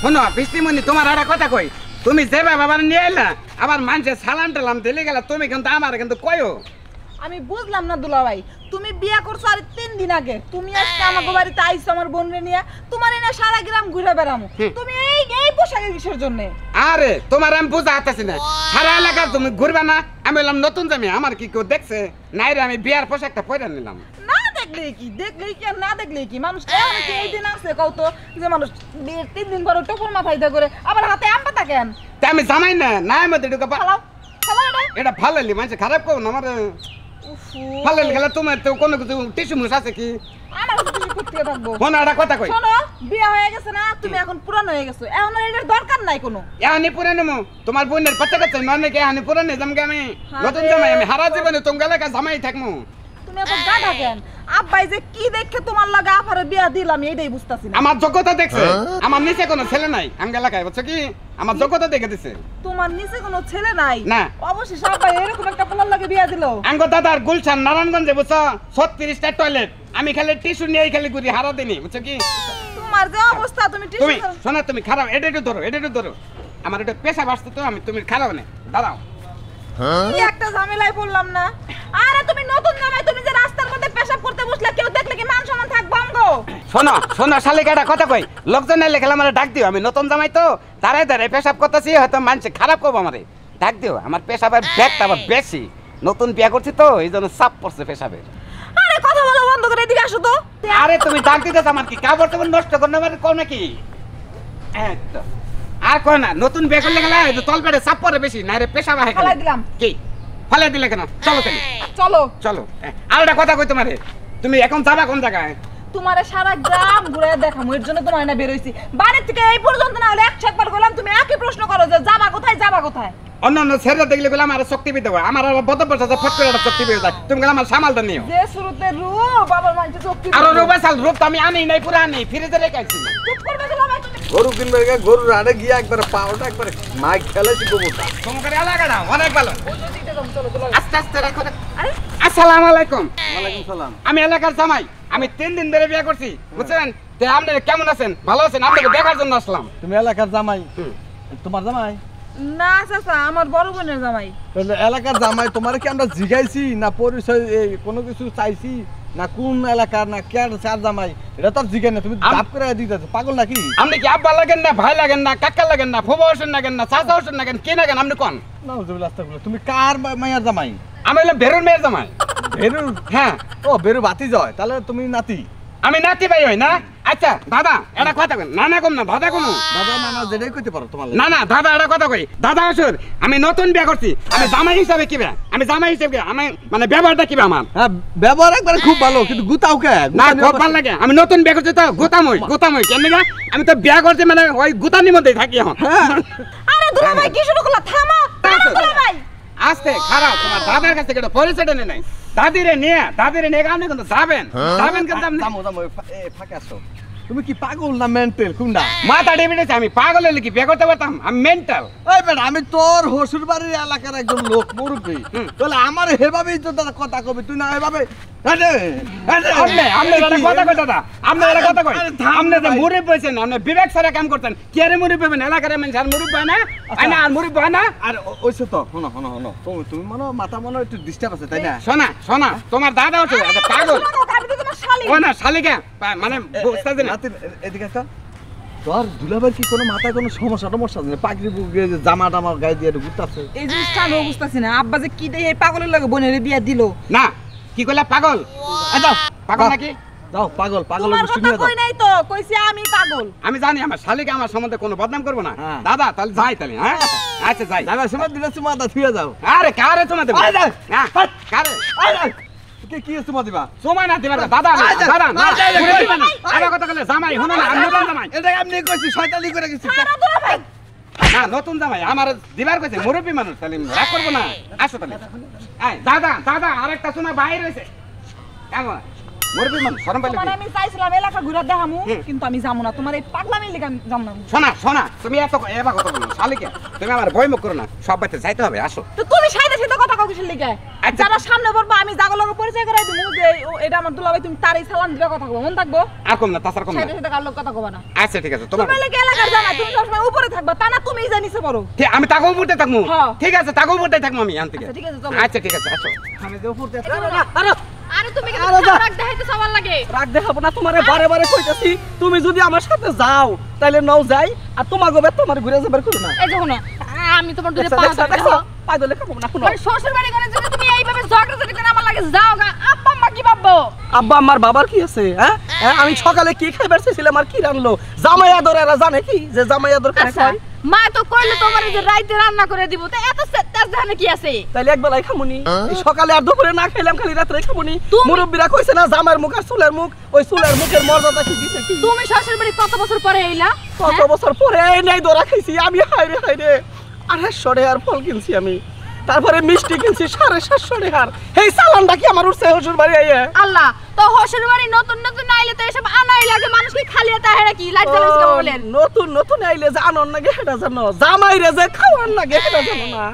শোনো পিস্তিমণি তোমার একটা কথা কই তুমি যেভাবে বাবার নিয়ে এলা আবার মানুষের সালাম টালাম দিলে গেলা তুমি কিন্তু আমার কিন্তু কয়ও আমি বুঝলাম না দুলা ভাই তুমি বিয়া করছো আর 3 দিন আগে তুমি আজকে আমাগো বাড়িতে আইছো আমার বোনরে নিয়ে তোমার এনে সারা গ্রাম ঘুরে বেড়ামু তুমি এই পোশাকে কিসের জন্য আরে তোমার আমি বুঝা আতাছি না সারা এলাকা তুমি ঘুরবে না আমি বললাম নতুন জামি আমার কি কেউ দেখছে নাই রে আমি বিয়ার পোশাকটা পরে নিলাম না দেখলেই কি আর না দেখলেই কি মানুষ কি এই দিন আছে কও তো যে মানুষ 3 দিন পরে টপর মাথায় দা করে আবার হাতে আম পাতা কেন তা আমি জামাই না নাই মধ্যে ঢুকে খালাও এটা ভালো লাগলি মানুষ খারাপ করো না আমার ভালো লাগলে তোমার তো কোনো কিছু টিস্যু মুস আছে কি আমার কিছু করতে থাকবো কোন একটা কথা কই শোনো বিয়ে হয়ে গেছে না তুমি এখন পুরানো হয়ে গেছো এখন আর এটার দরকার নাই কোনো এহানি পুরানো মো তোমার বোনের বাচ্চা কাচ্চা নয় নাকি এহানি পুরানো জামকে আমি নতুন জামাই আমি হারা জীবনে তোমার এলাকা জামাই থাকমু তুমি এত গাধা কেন আব্বাই যে কি দেখে তোমার লাগা আফারে বিয়া দিলাম এইটাই বুঝতাছি না আমার যোগ্যতা দেখছে আমার নিচে কোনো ছেলে নাই আমি এলাকায় বুঝছো কি আমার যোগ্যতা দেখে দিছে তোমার নিচে কোনো ছেলে নাই না অবশ্যই আব্বাই এরকম একটা পোলার লাগে বিয়া দিল আঙ্গ দাদার গুলশান নারায়ণগঞ্জে বুঝছো 36টা টয়লেট আমি খালি টিস্যু নিয়ে খালি ঘুরি হারা দিনি বুঝছো কি তোমার যে অবস্থা তুমি তুমি টিস্যু শোনা তুমি খারাপ এটা ধরো আমার এটা পেশা বাসতে তো আমি তুমি খারাপ না দাঁড়াও কি একটা ঝামেলায় পড়লাম না আরে তুমি নতুন জামাই তুমি যে রাস্তার মধ্যে পেশাব করতে বসলে কেউ দেখলে কি মান সম্মান থাকবে আমগো শোনো শালিকাটা কথা কই লোকজন এলে খেলা আমারে ডাক দিও আমি নতুন জামাই তো দাঁড়ায় পেশাব করতেছি হয়তো মানুষ খারাপ করবো আমারে ডাক দিও আমার পেশাবের ব্যাগটা আবার বেশি নতুন বিয়া করছি তো এই জন্য চাপ পড়ছে পেশাবের আরে কথা বলা বন্ধ করে এদিকে আসো তো আরে তুমি ডাক দিতেছ আমার কি কাপড় টাপড় নষ্ট করতে পারে কোন নাকি একদম আর কই না নতুন বিয়ে করলে গেলে তল পেটে চাপ পড়ে বেশি না রে পেশাব হয় ফলাই দিলাম কি ফলাই দিলে কেন চলো চলো আর একটা কথা কই তোমারে তুমি এখন যাবা কোন জায়গায় তোমারে সারা গ্রাম ঘুরে দেখামু এর জন্য তোমার না বের হইছি বাড়ি থেকে এই পর্যন্ত না হলে একবার গেলাম তুমি একই প্রশ্ন করো যে যাবা কোথায় অন্য ছেড়ে দেখলে গেলে আমার শক্তি পেতে হয় আমার বদবর্ষ ফট করে একটা শক্তি পেয়ে যায় তুমি গেলে আমার সামালটা নিও যে শুরুতে রূপ বাবার মাঝে শক্তি আর রূপাসাল রূপ তো আমি আনি নাই পুরো আনি ফ্রিজে রেখে আইছি চুপ করবে দিলাম তুমি গরু কিনবে গরুর আড়ে গিয়ে একবার পাওটা একবার মাই খেলাইছি গোবরটা তোমাদের এলাকাটা অনেক ভালো চলো আস্তে আস্তে রাখো আরে আসসালামু আলাইকুম ওয়ালাইকুম সালাম আমি এলাকার জামাই আমি 3 দিন ধরে বিয়ে করছি বুঝছেন তে আপনি কেমন আছেন ভালো আছেন আপনাকে দেখার জন্য আসলাম তুমি এলাকার জামাই তোমার জামাই না চাচা আমার বড় বোনের জামাই এলাকার জামাই তোমার কি আমরা জিগাইছি না পরিচয় কোনো কিছু চাইছি না কোন এলাকার না কার জামাই এটা তো জিগাই না তুমি দাপ করে দিতেছো পাগল নাকি আপনি কি আব্বা লাগেন না ভাই লাগেন না কাকা লাগেন না ফুফা হোসেন লাগেন না চাচা হোসেন লাগেন কে লাগেন আপনি কোন নাউজুবিল্লাহ আস্তাগফিরুল্লাহ তুমি কার মাইয়ার জামাই আমি হলাম বেরুর মেয়ের জামাই বেরু হ্যাঁ ও বেরু বাতি জয় তাহলে তুমি নাতি আমি নাতি ভাই হই না আচ্ছা দাদা এটা কথা কই না কম না দাদা কম দাদা নানা যেটাই কইতে পারো তোমার না দাদা এটা কথা কই দাদা আসুর আমি নতুন বিয়ে করছি আমি জামাই হিসাবে কিবে আমি জামাই হিসাবে আমি মানে ব্যবহারটা কিবে আমার হ্যাঁ ব্যবহার একবারে খুব ভালো কিন্তু গুতাও কে না খুব ভালো লাগে আমি নতুন বিয়ে করছি তো গুতামই কেন না আমি তো বিয়ে করছি মানে ওই গুতানির মধ্যেই থাকি এখন আরে দুলা ভাই কি শুরু করলা থামো দুলা ভাই আস্তে খারাপ তোমার দাদার কাছে একটা পরিচয়টা নেই দাদিরে নিয়ে আপনি কিন্তু যাবেন কিন্তু আপনি ফাঁকে আসো তুমি কি পাগল না মেন্টাল কোনটা মাথা ডেবিটেছে আমি পাগল হলে কি বিয়ে করতে পারতাম আমি মেন্টাল ওই বেটা আমি তোর হসুর বাড়ির এলাকার একজন লোক মুরব্বী তাহলে আমার হেভাবেই তো দাদা কথা কবি তুই না এভাবে বিবেক সারা কাম করতেন কি আরে মুরব্বী হবেন এলাকার মুরব্বী হয় না আর মুরব্বী হয় না আর ওইসে তো শোনো তুমি মনে মাথা মনে একটু ডিস্টার্ব আছে তাই না শোনা তোমার দাদা হচ্ছে পাগল ও না শালিকা মানে বুঝতে না এদিকে একটা তোর দুলাভাই কি কোনো মাথায় কোনো সমস্যা আছে পাগড়ি জামা টামা গায়ে দিয়ে ঘুরতেছে এই জিনিসটা আমি বুঝতাছি না আব্বা যে কি দেই এই পাগলের লাগে বোনের বিয়া দিল না কি কইলা পাগল যাও পাগল নাকি যাও পাগল তোমার কথা কই নাই তো কইছি আমি পাগল আমি জানি আমার শালিকা আমার সম্বন্ধে কোনো বদনাম করব না দাদা তাহলে যাই তাহলে হ্যাঁ আচ্ছা যাই দাদা সময় দিলে চুমা দা থুয়ে যাও আরে কারে চুমা দেব হ্যাঁ কারে কি চুমা দিবা সময় না দিবা দাদা না আরে কথা কইলে জামাই হনো না আমি নতুন জামাই এটা আপনি কইছি শয়তানি করে গেছি না নতুন জামাই আমার দিবার কইছে মুরব্বি মানুষ তাহলে রাগ করব না আসো তাহলে আয় দাদা আরেকটা সময় বাইরে রইছে কেমন মুরবি মান শরম পাইলে তোমার আমি চাইছিলাম এলাকা ঘুরে দেখামু কিন্তু আমি যাবো না তোমার এই পাগলামি লেগে আমি যাবো না শোনা তুমি এত এবার কথা বলো শালিকে তুমি আমার ভয় মুখ করো না সব বাইতে যাইতে হবে আসো তো তুমি সাইডে সাইডে কথা কও কিসের লেগে আচ্ছা। যারা সামনে পড়বা আমি জাগলকে পরিচয় করাই দিমু যে এটা আমার দুলাভাই তুমি তারই সালাম দিবা কথা কও মন থাকবো আর কম না তাছাড়া কম না সাইডে সাইডে কার লোক কথা কবা না আচ্ছা ঠিক আছে তোমার তুমি লেগে এলাকার জামাই তুমি সবসময় উপরে থাকবা তা না তুমিই জানিছে বড় ঠিক আমি তাকে উপরতে থাকবো হ্যাঁ। ঠিক আছে তাকে উপরতে থাকবো আমি আনতে আচ্ছা, ঠিক আছে, চলো। আচ্ছা ঠিক আছে আসো আমি যে উপর দিয়ে আরে তুমি কি আরে যা। রাগ দেখাইতে সবার লাগে রাগ দেখাবো না তোমারে বারে বারে কইতাছি তুমি যদি আমার সাথে যাও তাহলে নাও যাই আর তোমার গোবে তোমার ঘুরে যাবার করো না এই দেখো না আমি তোমার দুটো পা দেখো, ধরে দেখো, পায়ে ধরে খাবো না শুনো মানে শ্বশুর বাড়ি করে যদি তুমি এইভাবে ঝগড়াঝাটি করে আমার লাগে যাও গা আব্বা আম্মা কি ভাববো আব্বা আমার বাবার কি আছে হ্যাঁ হ্যাঁ, আমি সকালে কি খাইবার চাইছিলাম আর কি রান্নলো জামাই আদর এরা জানে কি যে জামাই আদর করে আচ্ছা খায় মা তো কইলো তোমার এই যে রাইতে রান্না করে দিব তো এত তেজ জানে কি আছে তাইলে একবেলাই খামুনি এই সকালে আর দুপুরে না খাইলাম খালি রাত্রে খামুনি তুমি- মুরব্বিরা কইছে না জামাইয়ের মুখ আর চুলের মুখ ওই চুলের মুখের মর্যাদা কি দিছে কি তুমি শ্বশুর বাড়ি কত বছর পরে এলা কত বছর পরে এই নাই দরা খাইছি আমি হাইরে হাইরে 250 টাকার ফল কিনছি আমি তারপরে মিষ্টি কিনছি 750 টাকার এই সালানটা কি আমার উঠছে শ্বশুর বাড়ি আইয়া আল্লাহ তো শ্বশুর বাড়ি নতুন নতুন আইলে তো এসব আনাই লাগে মানুষ কি খালি তা হেরা কি লাইট জ্বালাইছ কেন বলেন নতুন নতুন আইলে যে আনন্দ লাগে সেটা জানো জামাই রে যে খাওয়ার লাগে সেটা জানো না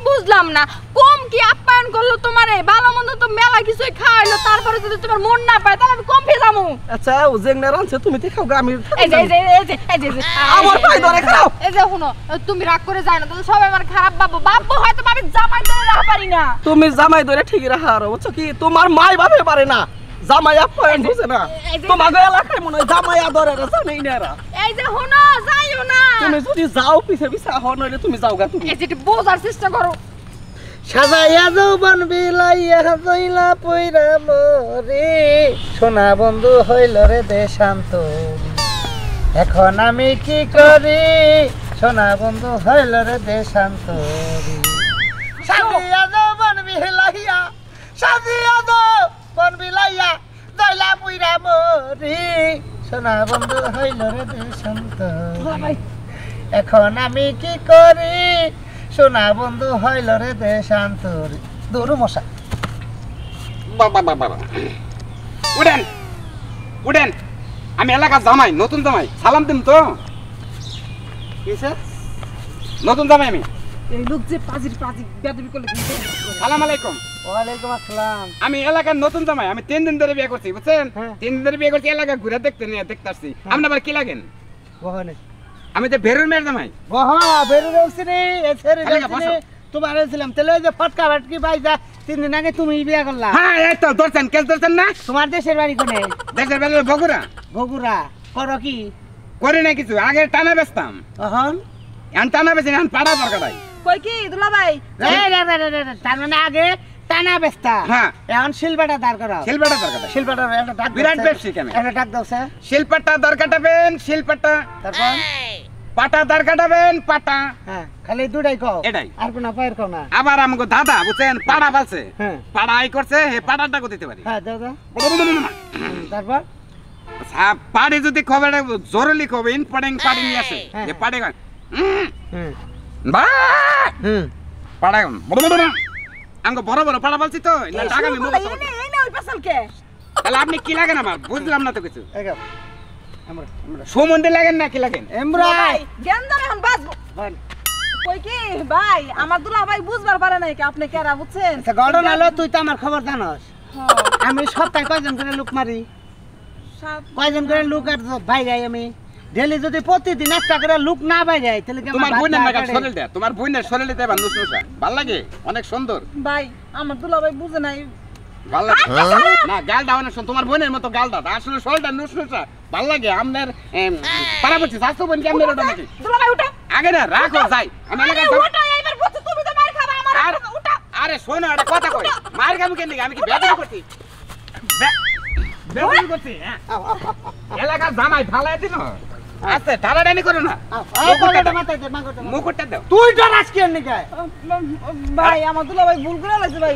বুঝলাম না কম কি আপ্যায়ন করলো তোমারে ভালো মন্দ তো মেলা কিছুই খাওয়াইলো তারপরে যদি তোমার মন না পায় তাহলে আমি কম ফেলে যাবো আচ্ছা ও জেংনা রানছে তুমি তো খাও গা, আমি এই যে এই যে এই যে এই যে এই যে আমার পায়ে ধরে খাও। এই যে শুনো তুমি রাগ করে যাও না তাহলে সবাই আমার খারাপ ভাববো ভাববো হয়তো আমি জামাই ধরে রাখা পারি না তুমি জামাই ধরে ঠিকই রাখা আর বুঝছো কি তোমার মাই ভাবে পারে না জামাই আপ্যায়ন বুঝে না এই যে- তোমাকে এলাকায় মনে হয় জামাই আদর এরা জানেই না এরা এই যে শুনো যাইও না তুমি যদি যাও পিছে পিছে হন নইলে তুমি যাও গা তুমি এই যে একটু বোঝার চেষ্টা করো সাজাইয়া যৌবন বিলাইয়া জইলা পইরা মরে সোনা বন্ধু হইল রে দেশান্ত এখন আমি কি করি সোনা বন্ধু হইল রে দেশান্ত সাজিয়া যৌবন বিলাইয়া সাজিয়া যৌবন বিলাইয়া জইলা পইরা মরে সোনা বন্ধু হইল রে দেশান্ত এখন আমি কি করি সোনা বন্ধু হইল রে দেশান্তর দৌড়ু মশা বাবা উড়েন উড়েন আমি এলাকার জামাই নতুন জামাই সালাম দিম তো কিসে নতুন জামাই আমি এই লোক যে পাজির বেদবি করলে কিন্তু সালাম আলাইকুম ওয়ালাইকুম আসসালাম আমি এলাকার নতুন জামাই আমি 3 দিন ধরে বিয়ে করছি বুঝছেন হ্যাঁ। 3 দিন ধরে বিয়ে করছি এলাকা ঘুরে দেখতে নিয়ে দেখতে আসছি আপনি আবার কি লাগেন বহনে আমি তো বেরুর মেয়ের জামাই বহা বেরু রইছি রে এছরে খালি রইছি বসো। তোমার ছিলাম তাহলে ওই যে ফটকা ফটকি বাইজা 3 দিন আগে তুমি বিয়া করলা হ্যাঁ এই তো ধরছেন কেস ধরছেন না তোমার দেশের বাড়ি কোনে দেশের বেলার বগুড়া বগুড়া করো কি করি না কিছু আগে টানা বেচতাম তখন এখন টানা বেচি না এখন পাড়া দরকার কই কি দুলাভাই তার মানে আগে টানা বেস্তা হ্যাঁ। এখন শিলবাটা দাঁড় করা শিলপাটা দরকার শিলবাটা একটা ডাক বিরাট দাও, ব্যবসায়িক আমি। একটা ডাক দাও স্যার শিলপাটা দর কাটাবেন শিলপাটা তারপর পাটা দর কাটাবেন পাটা হ্যাঁ খালি দুটাই কও এটাই। আর কোন পায়ের কও না আবার আমাকে দাদা বুঝছেন পাড়া পালছে হ্যাঁ। পাড়া আই করছে হে পাড়াটা দিতে পারি হ্যাঁ দাও দাও তারপর পাড়ি যদি খবর জরুরি খবর ইম্পর্টেন্ট পাড়ি নিয়ে আসে হ্যাঁ। যে পাড়ে হুম বা হুম পাড়া আমাকে বড় বড় পাড়া পালছি তো না টাকা আমি মুখস্থ করতে- এই না ওই পেছাল কে তাহলে আপনি কি লাগেন আমার বুঝলাম না তো কিছু এগো আমরা সুমন্দি লাগেন না কি লাগেন এমরা ভাই জ্ঞান ধরে এখন বাঁচবো কই কি ভাই আমার দুলাভাই বুঝবার পারে নাই কি আপনি কেরা বুঝছেন আচ্ছা গড়ন হলো তুই তো আমার খবর জানোস আমি সপ্তাহে কয়জন করে লোক মারি কয়জন করে লোক আর ভাই যাই আমি ডেলি যদি প্রতিদিন একটা করে লোক না ভাই যায় তাহলে কি আমার তোমার ভাত বোনের না নাগাল কাটে? শরীর দেয় তোমার বোনের শরীর দেয় বান্ধব নুসা ভাল লাগে অনেক সুন্দর ভাই আমার দুলাভাই বুঝে নাই ভাল লাগে না গালটা অনেক সুন্দর তোমার বোনের মতো গালটা আসলে শরীরটা নুসনুসা ভাল লাগে আপনার পাড়া বলছি স্বাস্থ্য বোন কি আপনার ওটা নাকি দুলাভাই উঠা আগে না রাখো যাই আমি এলাকায় আরে যাই। উঠা এইবার বলছো তুমি তো মার খাবা আমার আর উঠা আরে শোনো একটা কথা কই মার খাবো কেন আমি কি বেদবি করছি বেদবি করছি হ্যাঁ এলাকার জামাই ফালাই দিন আচ্ছা টানাটানি করো না এই কলাটা মাথায় দে, মাথায় দে। মুকুটটা দাও তুই ডরাস কি এর নিকে? ভাই আমার দুলাভাই ভুল করে লাগছে ভাই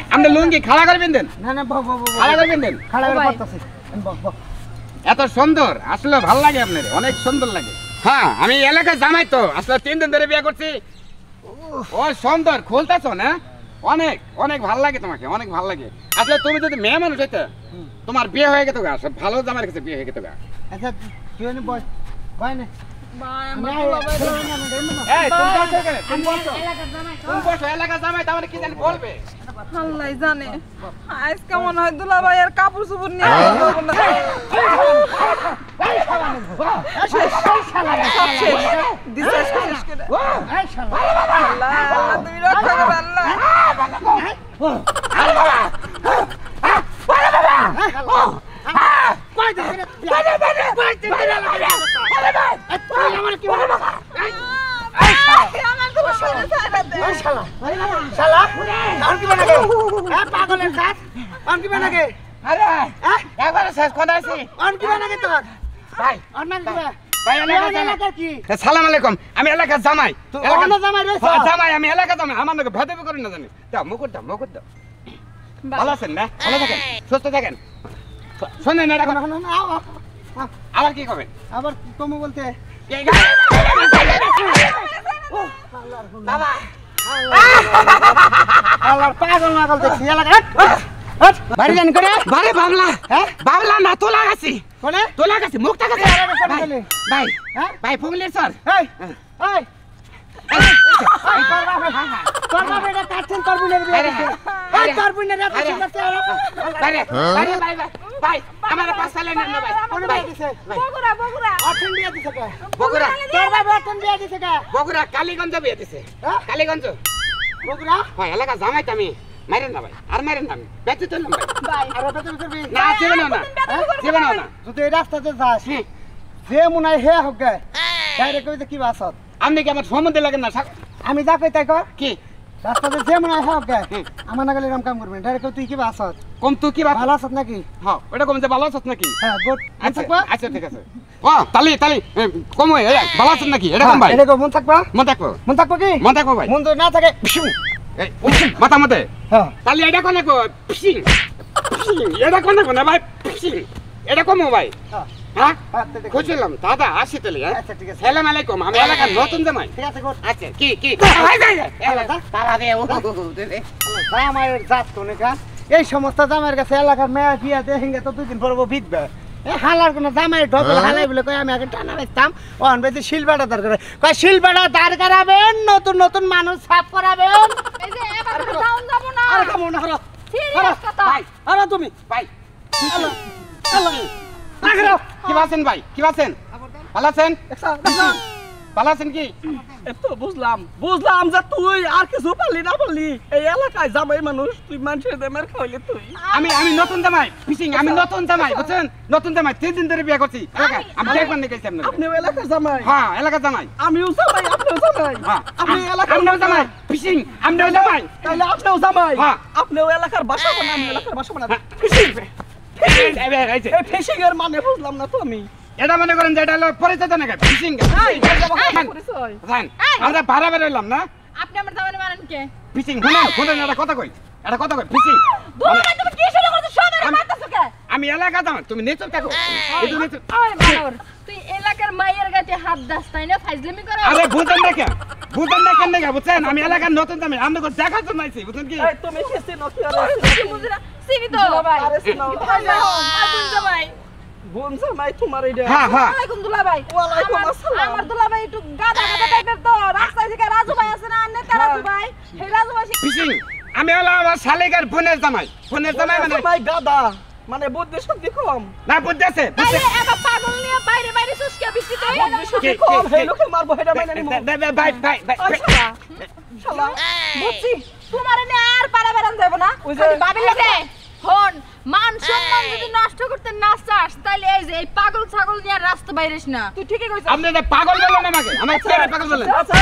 আপনি লুঙ্গি খাড়া করবেন দেন না না বহ বহ বহ খাড়া করবেন দেন খাড়া করে ভাই। পড়তাছিস বহ বহ এত সুন্দর আসলে ভালো লাগে আপনার অনেক সুন্দর লাগে হ্যাঁ আমি এলাকায় জামাই তো আসলে 3 দিন ধরে বিয়ে করছি ও সুন্দর খুলতেছ না অনেক অনেক ভালো লাগে তোমাকে, অনেক ভালো লাগে। আসলে তুমি যদি মেয়ে মানুষ হইতে তোমার বিয়ে হয়ে গেত গা, সব ভালো জামাইয়ের কাছে বিয়ে হয়ে গেত গা। আচ্ছা তুই নে বস বয় না ভাই আমার দুলাভাই এই তুমি বসো এখানে, তুমি বসো। তুমি বসো, এলাকার জামাই তাহলে কি জানি বলবে। আল্লাহ জানে আজকে মনে হয় দুলাভাই আর কাপড় চোপড় নিয়ে আসবো না। সব শেষ দিশা শেষ করে আল্লাহ আল্লাহ তুমি রক্ষা করো আল্লাহ। আমার তো সারা দে শালা আর কি বানাগে পাগলের কাজ আর কি বানাগে আরে একবার শেষ কথা আছি আর কি বানাগে তোর ভাই। অন্য কি ভাই এলাকা কি সালাম আলাইকুম, আমি এলাকার জামাই। তুই অন্য জামাই রইছ জামাই, আমি এলাকার জামাই। আমার নাকি ভেদবি করি না জানি। দাও মুকুট দাও, মুকুট দাও। ভালো আছেন না? ভালো থাকেন, সুস্থ থাকেন। শোনেন এটা কোনো আবার কি করবেন? আবার কমু বলতে বাবা আল্লাহর পাগল মাগল দেখছি এলাকা বাড়ি জানি করে বারে বাবলা, হ্যাঁ বাবলা না তোলা গেছি, কোনে তোলা গেছি, মুখটা গেছে। ভাই ভাই হ্যাঁ ভাই ফুগলির স্যার, এই এই তোর বাবা এটা কাটছেন তোর বুনের বিয়ে দিছে এই তোর বুনের এত সুন্দর চেহারা বাইরে বাইরে ভাই ভাই আমার পাঁচ সালে নেন না ভাই। কোন বিয়ে দিছে বগুড়া বগুড়া অর্থন বিয়ে দিছে কে বগুড়া, তোর বাবা অর্থন বিয়ে দিছে কে বগুড়া কালীগঞ্জ বিয়ে দিছে। হ্যাঁ? কালীগঞ্জ বগুড়া হয় এলাকা জামাই তো আমি। মাইরেন না ভাই, আর মাইরেন না, আমি বেঁচে তুললাম ভাই। ভাই আর কত করবি না জীবন না, জীবন না। তুই এই রাস্তাতে যাস হ্যাঁ, যে মনে হয় হে হোক গে ডাইরেক্ট কইতে কি বাসত আপনি কি আমার সম্বন্ধে লাগেন না? আমি যা কই তাই কর কি রাস্তাতে যে মনে হয় হে হোক গে হুম। আমার নাগালে এরকম কাম করবেন ডাইরেক্ট তুই কি বাসত কম তুই কি ভালো আছত নাকি হ্যাঁ ওটা কম যে ভালো আছিস নাকি? হ্যাঁ গুড আচ্ছা আচ্ছা ঠিক আছে। ও তালি তালি কম হয়ে ভালো আছেন নাকি? এটা কম ভাই, এটা মন থাকবা মন থাকবো, মন থাকবো কি মন থাকবো ভাই। মন তো না থাকে এই, মাথা মতে হ্যাঁ তালি এটা কোনে কো ফিশিং ফিশিং, এটা কোনে কোনে ভাই ফিশিং, এটা কম ভাই। হ্যাঁ হ্যাঁ আচ্ছা, ঠিক আছে। খুঁজলাম দাদা আসি তালি। হ্যাঁ আচ্ছা ঠিক আছে সালাম আলাইকুম, আমি এলাকার নতুন জামাই। ঠিক আছে গুড আচ্ছা কি কি তারা দে ও জামাইয়ের জাত কোনে কা এই সমস্ত জামাইয়ের কাছে এলাকার মেয়ে বিয়া দিয়ে হিঙ্গে তো 2 দিন পর বিধবে এ হালার কোন জামাইয়ের ঢকল হালাই বলে কই আমি আগে টানা বেচতাম ওন বেশি শিলবাটা দরকার কই শিলবাটা দাঁড় করাবেন নতুন নতুন মানুষ সাফ করাবেন এই যে এবার তো ডাউন যাব না আর কেমন হলো সিরিয়াস কথা ভাই আরে তুমি ভাই হ্যালো হ্যালো রাখো কি আছেন ভাই? কি আছেন? ভালো আছেন? ভালো আছেন কি? এতো বুঝলাম বুঝলাম যে তুই আর কিছু পারলি না বললি এই এলাকায় জামাই মানুষ তুই মানুষের দেমের খাইলে তুই আমি আমি নতুন জামাই ফিশিং, আমি নতুন জামাই বুঝছেন? নতুন জামাই 3 দিন ধরে বিয়ে করছি এলাকায়। আমি দেখবেন দেখেছি আপনাকে। আপনিও এলাকার জামাই হ্যাঁ এলাকার জামাই। আমিও জামাই আপনিও জামাই হ্যাঁ আপনি এলাকার আমরাও জামাই ফিশিং, আমরাও জামাই। তাহলে আপনিও জামাই হ্যাঁ। আপনিও এলাকার বাসা বানান আমি এলাকার বাসা বানান হ্যাঁ। ফিশিং এই যে, এই ফিশিং এর মানে বুঝলাম না তো আমি এটা মনে করেন যে এটা হলো পরিচয় জানা গেছে ফিশিং। পরিচয় আমরা ভাড়া বেরোলাম না আপনি আমার জামাই মানেন কে ফিশিং। শুনেন শুনেন এটা কথা কই, এটা কথা কই ফিশিং। দূরে তুমি কি শুরু করছো সবাই মারতেছো কে আমি এলাকা জামাই, তুমি নেচর থাকো। এই তুমি নেচর। ওই মানর তুই এলাকার মাইয়ের গাতে হাত দাস তাই না ফাজলামি করো আরে বুঝেন না কেন? বুঝেন না কেন দেখা বুঝছেন? আমি এলাকার নতুন জামাই, আমি তো দেখার জন্য আইছি বুঝছেন কি? এই তুমি কি চিনো কি বুঝরা সিনি তো ভাই আরে চিনো আগুন জামাই বোন জামাই তোমার এইটা হ্যাঁ হ্যাঁ ওয়ালাইকুম দুলাভাই ওয়ালাইকুম আমার আসসালাম। আমার দুলাভাই একটু গাদা গাদা টাইপের তো রাস্তায় থেকে রাজু ভাই আছে না আন্নে রাজু ভাই সেই রাজু ভাই ফিশিং। আমি হলো আমার শালিকার বোনের জামাই, বোনের জামাই মানে জামাই গাদা মানে বুদ্ধি শুদ্ধি কম না বুঝতেছে বুঝছে। তাইলে এবার পাগল নিয়ে বাইরে বাইরে সুস্কে বৃষ্টিতে বুদ্ধি শুদ্ধি কে, কম কে, হে কে? লোকে মারবো হেডা মাইনা নিমু ভাই ভাই ভাই আচ্ছা শালা বুঝছি তোমার এনে আর পারা বেরান যাব না ওই যে খালি বাবির এই যে, হন মান সম্মান যদি নষ্ট করতে না চাস তাহলে এই যে এই পাগল ছাগল নিয়ে আর রাস্তা বাইরেস না তুই ঠিকই কইছিস আপনি এটা পাগল বললেন আমাকে, আমার ছেলে পাগল বললেন। আচ্ছা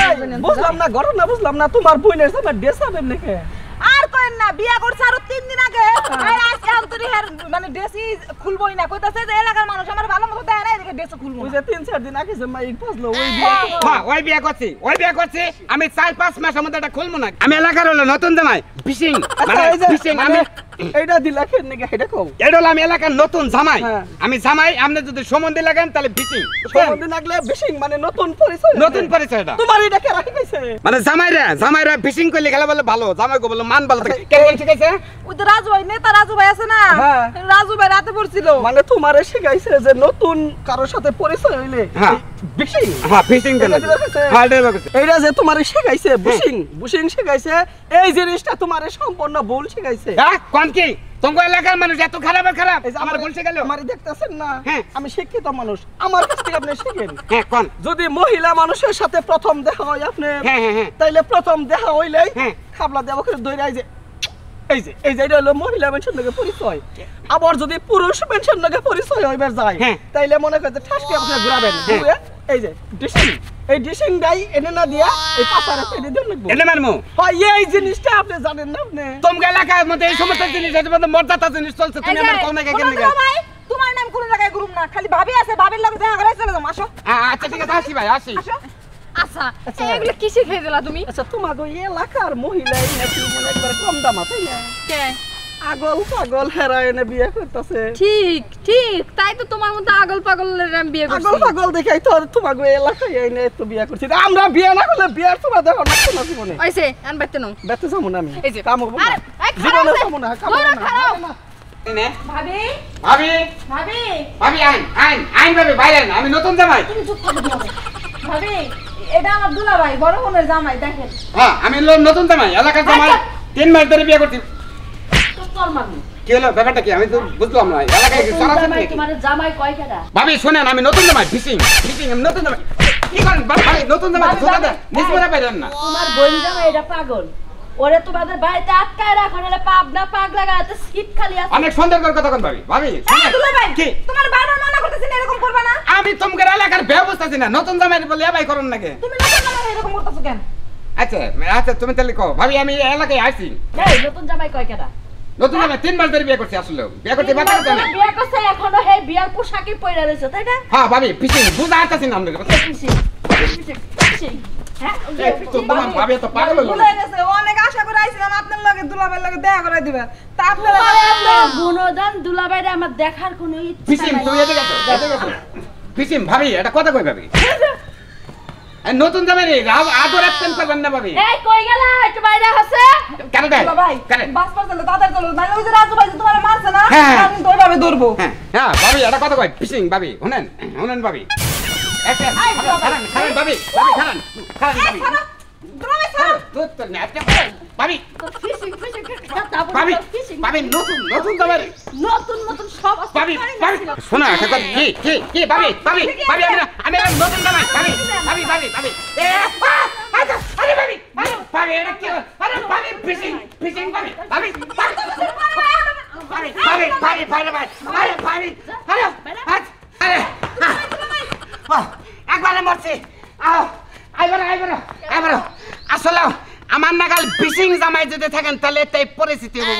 বুঝলাম না ঘটনা বুঝলাম না তোমার বোনের সাথে ড্রেস আপ এমনি কে আর কইন না বিয়া করছে আর 3 দিন আগে এই আজকে আন্তরি হের মানে ড্রেসই খুলবই না কইতাছে যে এলাকার মানুষ আমার ভালো মতো দেয় না এদিকে ড্রেস খুলবো ওই না যে 3-4 দিন আগে যে মাইক ফাজলো ওই বিয়ে হ্যাঁ ওই বিয়ে করছি, ওই বিয়ে করছি। আমি 4-5 মাসের মধ্যে এটা খুলবো না। আমি এলাকার হলো নতুন জামাই ফিশিং, মানে এই যে, ফিশিং। মানে আমি এইটা দিলা কেন নাকি এটা কও এটা হলো আমি এলাকার নতুন জামাই হ্যাঁ। আমি জামাই আপনি যদি সম্বন্ধে লাগান তাহলে ফিশিং সম্বন্ধে লাগলে বিশিং মানে নতুন পরিচয় নতুন পরিচয় এটা তোমার এটা কে রাখি গেছে মানে জামাইরা ফিশিং করলে খেলা বলে ভালো জামাই গো বলে মান ভালো থাকে কেন ঠিক আছে ওই তো রাজু ভাই নেতা রাজু ভাই আছে না হ্যাঁ। রাজু ভাই রাতে পড়ছিল মানে তোমারে শিখাইছে যে নতুন কারোর সাথে পরিচয় হইলে হ্যাঁ। বিশিং হ্যাঁ ফিশিং কেন এটা দিলা গেছে? হ্যাঁ এটা গেছে এইটা যে তোমারে শিখাইছে বুশিং শিখাইছে এই জিনিসটা তোমারে সম্পূর্ণ ভুল শিখাইছে হ্যাঁ কোন কি তোমার এলাকার মানুষ এত খারাপ এই যে আমার বলছে গেল আমারে দেখতেছেন না হ্যাঁ। আমি শিক্ষিত মানুষ আমার কাছ থেকে আপনি শিখেন হ্যাঁ কোন যদি মহিলা মানুষের সাথে প্রথম দেখা হয় আপনি হ্যাঁ হ্যাঁ হ্যাঁ তাইলে প্রথম দেখা হইলেই হ্যাঁ। খাবলা দেওয়া করে ধরে এই যে এটা হলো মহিলা মানুষের লগে পরিচয় আবার যদি পুরুষ মানুষের লগে পরিচয় হইবার যায় হ্যাঁ। তাইলে মনে করে যে ঠাসকে আপনি ঘুরাবেন হ্যাঁ। ঘুরে এই যে ডিসিং এই ডিসিং ডাই এনে না দিয়া এই পাতারে ফেলে দেন লাগবে এনে মানমু হয় এই জিনিসটা আপনি জানেন না আপনি তোমার এলাকার মধ্যে এই সমস্ত জিনিস এর মধ্যে মর্যাদা জিনিস চলছে তুমি আমার কোন জায়গায় কেন শোনো ভাই তোমার নাম কোন জায়গায় গ্রুপ না খালি ভাবি আছে ভাবির লগে দেখা করে চলে যাও আসো আচ্ছা ঠিক আছে আসি ভাই আসি আচ্ছা এগুলো কি শিখাই দিলা তুমি আচ্ছা তোমাকে এলাকার মহিলাই নাকি মনে একবার কম দামা তাই না কে আগল পাগল হেরায়নে বিয়ে করতেছে ঠিক তাই তো তোমার মতো আগল পাগলের আমি বিয়ে করছি আগল পাগল দেখাই তো তোমাকে এলাকায় এনে তো বিয়ে করছি আমরা বিয়ে না করলে বিয়ার তোমার দেখো না শোনা জীবনে ওইসে আন বাইতে নাও বেতে যাবো না আমি এই যে কাম হবো না আরে এই জীবনে খারাপ যাবো না কাম দৌড়া হবো না খারাপ নে ভাবি ভাবি ভাবি ভাবি আইন ভাবি বাইরে আইন, আমি নতুন জামাই তুমি চুপ থাকো ভাবি ভাবি এটা আমার দুলা ভাই বড় বোনের জামাই দেখেন হ্যাঁ আমি নতুন জামাই এলাকার জামাই 3 মাস ধরে বিয়ে করছি তো তোর মারবো কি হলো ব্যাপারটা কি আমি তো বুঝলাম না এলাকায় কি তোর সরাসরি জামাই নাকি? তোমার জামাই কয় কেডা ভাবি শুনেন আমি নতুন জামাই ফিশিং আমি নতুন জামাই কি করেন ভাই নতুন জামাই ভাবি, সোজা ভাবি, নিচমরা পাইলেন না তোমার বোন জামাই এটা পাগল ওরে তোমাদের বাড়িতে আটকায় রাখো নাহলে পাবনা পাগ লাগাতে স্কিপ খালি আছে অনেক সুন্দর করে কথা কোন ভাবি ভাবি এই শুনেন দুলা ভাই কি তোমার বারবার মানা করতেছেন এরকম করবা না আমি তোমাদের এলাকার ব্যবস্থা আছি না নতুন জামাই বলে ভাই করুন নাকি তুমি নতুন জামাই এরকম করতেছো কেন আচ্ছা তুমি তাহলে কও ভাবি আমি এই এলাকায় আসি এই নতুন জামাই কয় কেডা নতুন জামাই 3 মাস ধরে বিয়ে করছি আসলে বিয়ে করতে বাধা করতে না বিয়ে করছে এখনো হে বিয়ার পোশাকই পরে রয়েছে তাই না হ্যাঁ ভাবি ফিশিং বুঝা আসতেছি না আপনাদের হ্যাঁ তোমার ভাবি তো পাগল হলো ভুলে গেছে অনেক আশা করে আইছিলাম আপনার লগে দুলা ভাইয়ের লগে দেখা করে দিবা তা আপনারা গুণদান দুলাবাইরে আমার দেখার কোনো ইচ্ছা ফিশিং নাই তুই এদিকে আসো ফিশিং ভাবি এটা কথা কই ভাবি এই নতুন জামাই রে আদর অ্যাবসেন্ট করবেন না ভাবি এই কই গেলা একটু বাইরে আছে কেন দেয় দুলা ভাই কেন বাস পাস চলে তাদের চলো নাইলে ওই যে রাজু ভাই যে তোমার মারছে না হ্যাঁ। আমি তো ওইভাবে ধরবো হ্যাঁ ভাবি এটা কথা কই ফিশিং ভাবি শুনেন ভাবি একটা খারান ভাবি খারান ভাবি দুলা ভাই ছাড়ো দুধ তো না ভাবি ফিশিং ভাবি নতুন জামাই রে নতুন সব আছে ভাবি শোনা একটা কথা কি ভাবি আমি নতুন জামাই ভাবি এ আচ্ছা আরে ভাবি এটা কি আরে ভাবি ফিশিং ভাবি আরে একবারে মরছি আইবার আসলে আমার নাগাল ফিশিং জামাই যদি থাকেন তাহলে তাই পরিস্থিতি হবে